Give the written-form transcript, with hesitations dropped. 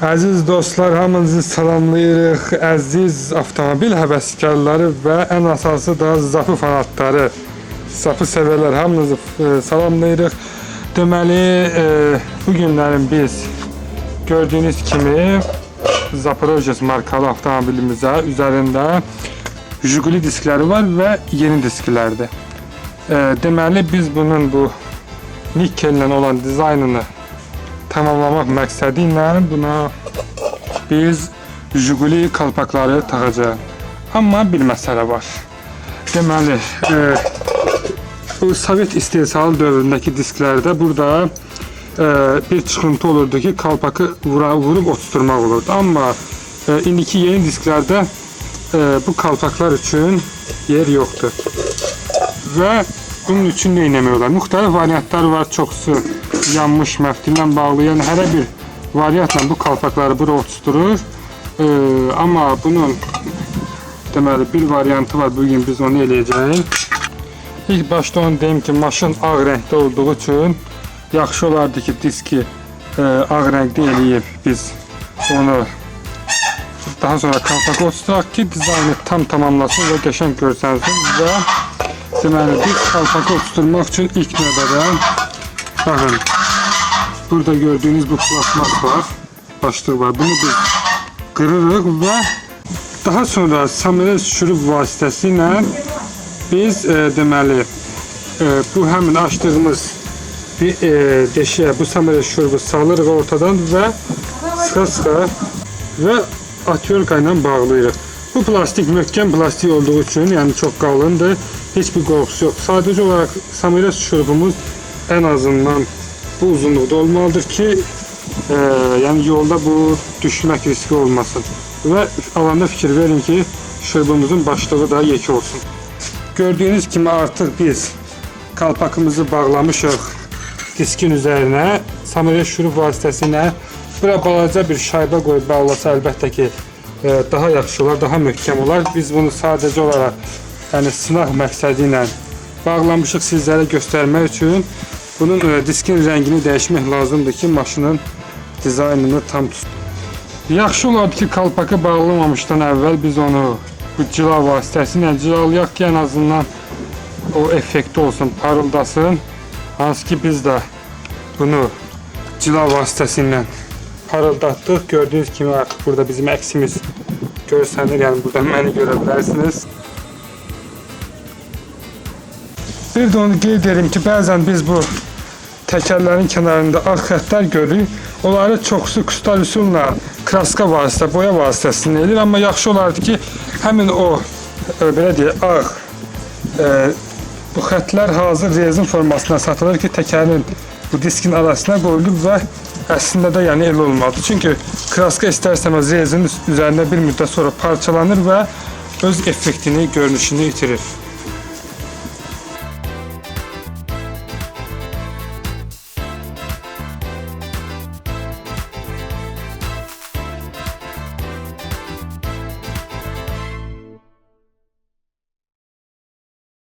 Əziz dostlar, hamınızı salamlayırıq. Əziz avtomobil həvəskarları və ən əsası da Zapı fanatları, Zapı sevərlər, hamınızı salamlayırıq. Deməli, bu günlərin biz gördüyünüz kimi Zaporojets markalı avtomobilimizə üzərində Jiguli diskləri var və yeni disklərdir. Deməli, biz bunun bu nikellə olan dizaynını tamamlamaq məqsədi ilə buna biz Jiguli kalpakları taxacağıq. Amma bir məsələ var. Deməli, bu Sovet istehsalı dövründəki disklərdə burada bir çıxıntı olurdu ki, kalpakı vurub oturtturmaq olurdu. Amma indiki yeni disklərdə bu kalpaklar üçün yer yoxdur. Və bunun üçün nə etmək olar? Müxtəlif variantlar var, çoxsu yanmış məftillə bağlı, yəni hər bir variantla bu kalpakları bura oturtturur. Amma bunun deməli bir variantı var, bugün biz onu eləyəcəyik. İlk başda onu deyim ki, maşın ağ rəngdə olduğu üçün yaxşı olardı ki, diski ağ rəngdə eləyib biz onu daha sonra kalpaka oturturaq ki, dizaynı tam tamamlasın və qəşəng görsənsin və deməli biz kalpaka oturtturmaq üçün ilk növbədə baxın, burada gördüyünüz bu plasmas var, başlığı var. Bunu biz qırırıq və daha sonra samuray şurup vasitəsilə biz deməli bu həmin açdığımız bir deşiyə bu samuray şurubu salırıq ortadan və sıxa-sıxa və atyorka ilə bağlayırıq. Bu plastik möhkəm plastik olduğu üçün, yəni çox qalındır, heç bir qorxusu yox. Sadəcə olaraq samuray şurubumuz ən azından bu uzunluqda olmalıdır ki, yəni yolda bu düşmək riski olmasın. Və alanda fikir verin ki, şurubumuzun başlığı da yekə olsun. Gördüyünüz kimi artıq biz kalpakımızı bağlamışıq diskin üzərinə. Samuray şurub vasitəsilə bura balaca bir şayba qoyub bağlasa əlbəttə ki, daha yaxşı olar, daha möhkəm olar. Biz bunu sadəcə olaraq yəni sınaq məqsədi ilə bağlamışıq sizlərə göstərmək üçün. Bunun diskin rəngini dəyişmək lazımdır ki, maşının dizaynını tam tutsun. Yaxşı olardı ki, kalpaka bağlamamışdan əvvəl biz onu bu cila vasitəsilə cilalayaq ki, ən azından o effekti olsun, parıldasın. Hansı ki, biz də bunu cila vasitəsilə parıldatdıq. Gördüyünüz kimi artıq burada bizim əksimiz görsənir, yəni burada məni görə bilərsiniz. Bir də onu qeyd edim ki, bəzən biz bu təkərlərin kənarında ağ xəttlər görürük. Onları çoxsu kustal üsulla kraska vasitə, boya vasitəsilə edir. Amma yaxşı olardı ki, həmin o belə deyək, ağ bu xəttlər hazır rezin formasına satılır ki, təkərin bu diskin arasına qoyulur və əslində də yəni el olmalıdır. Çünki kraska istərsəməz rezinin üzərində bir müddət sonra parçalanır və öz effektini, görünüşünü itirir.